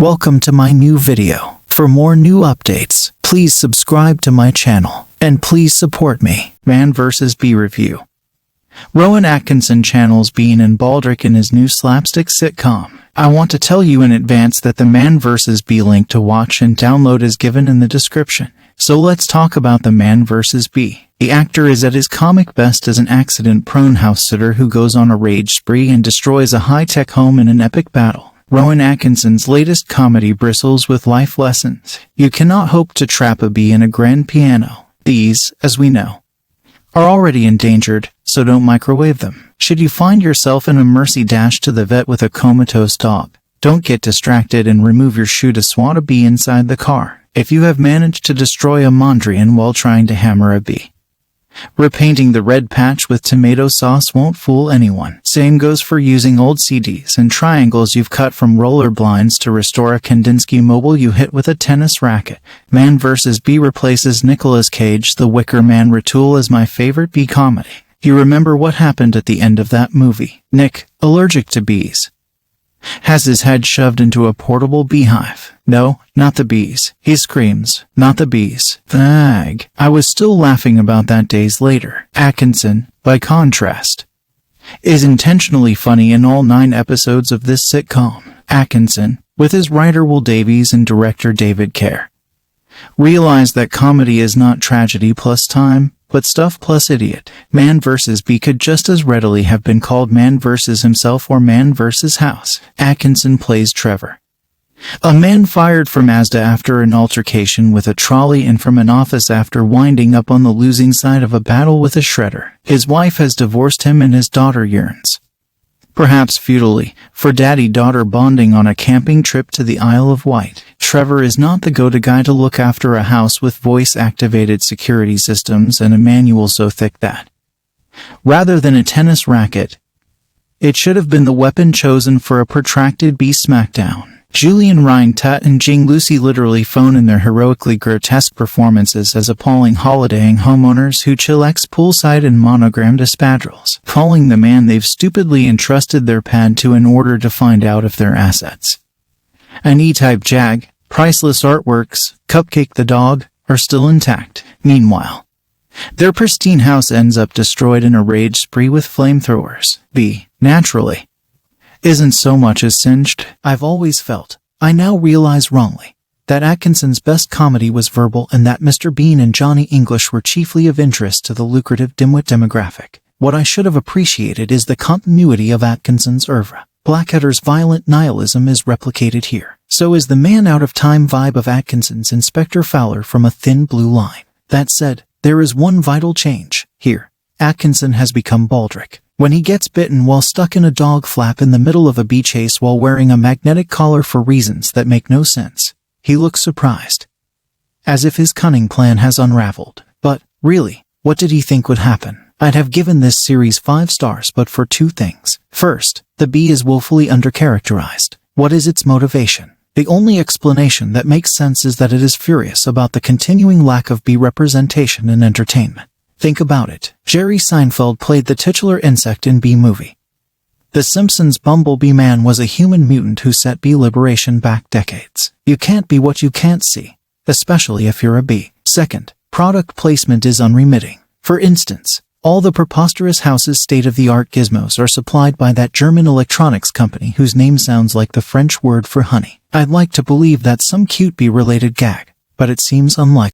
Welcome to my new video. For more new updates, please subscribe to my channel, and please support me. Man vs. Bee Review. Rowan Atkinson channels Bean and Baldrick in his new slapstick sitcom. I want to tell you in advance that the Man vs. Bee link to watch and download is given in the description. So let's talk about the Man vs. Bee. The actor is at his comic best as an accident-prone house-sitter who goes on a rage spree and destroys a high-tech home in an epic battle. Rowan Atkinson's latest comedy bristles with life lessons. You cannot hope to trap a bee in a grand piano. These, as we know, are already endangered, so don't microwave them. Should you find yourself in a mercy dash to the vet with a comatose dog, don't get distracted and remove your shoe to swat a bee inside the car. If you have managed to destroy a mondrian while trying to hammer a bee, repainting the red patch with tomato sauce won't fool anyone. Same goes for using old CDs and triangles you've cut from roller blinds to restore a Kandinsky mobile you hit with a tennis racket. Man vs. Bee replaces Nicolas Cage the Wicker Man retool as my favorite bee comedy. You remember what happened at the end of that movie? Nick, allergic to bees, has his head shoved into a portable beehive. No, not the bees. He screams, not the bees. Ag. I was still laughing about that days later. Atkinson, by contrast, is intentionally funny in all 9 episodes of this sitcom. Atkinson, with his writer Will Davies and director David Kerr, realized that comedy is not tragedy plus time, but stuff plus idiot. Man vs. Bee could just as readily have been called Man vs. Himself or Man vs. House. Atkinson plays Trevor, a man fired from Asda after an altercation with a trolley and from an office after winding up on the losing side of a battle with a shredder. His wife has divorced him and his daughter yearns, perhaps futilely, for daddy-daughter bonding on a camping trip to the Isle of Wight. Trevor is not the go-to guy to look after a house with voice-activated security systems and a manual so thick that, rather than a tennis racket, it should have been the weapon chosen for a protracted bee smackdown. Julian Ryan Tut and Jing Lucy literally phone in their heroically grotesque performances as appalling holidaying homeowners who chillax poolside in monogrammed espadrilles, calling the man they've stupidly entrusted their pad to in order to find out if their assets, an E-type Jag, priceless artworks, Cupcake the dog, are still intact. Meanwhile, their pristine house ends up destroyed in a rage spree with flamethrowers. Bee, naturally, isn't so much as singed. I've always felt, I now realize wrongly, that Atkinson's best comedy was verbal and that Mr. Bean and Johnny English were chiefly of interest to the lucrative dimwit demographic. What I should have appreciated is the continuity of Atkinson's oeuvre. Blackadder's violent nihilism is replicated here. So is the man-out-of-time vibe of Atkinson's Inspector Fowler from A Thin Blue Line. That said, there is one vital change. Here, Atkinson has become Baldrick. When he gets bitten while stuck in a dog flap in the middle of a bee chase while wearing a magnetic collar for reasons that make no sense, he looks surprised, as if his cunning plan has unraveled. But, really, what did he think would happen? I'd have given this series 5 stars but for 2 things. First, the bee is woefully undercharacterized. What is its motivation? The only explanation that makes sense is that it is furious about the continuing lack of bee representation in entertainment. Think about it. Jerry Seinfeld played the titular insect in Bee Movie. The Simpsons' Bumblebee Man was a human mutant who set bee liberation back decades. You can't be what you can't see, especially if you're a bee. Second, product placement is unremitting. For instance, all the preposterous house's state-of-the-art gizmos are supplied by that German electronics company whose name sounds like the French word for honey. I'd like to believe that's some cute bee-related gag, but it seems unlikely.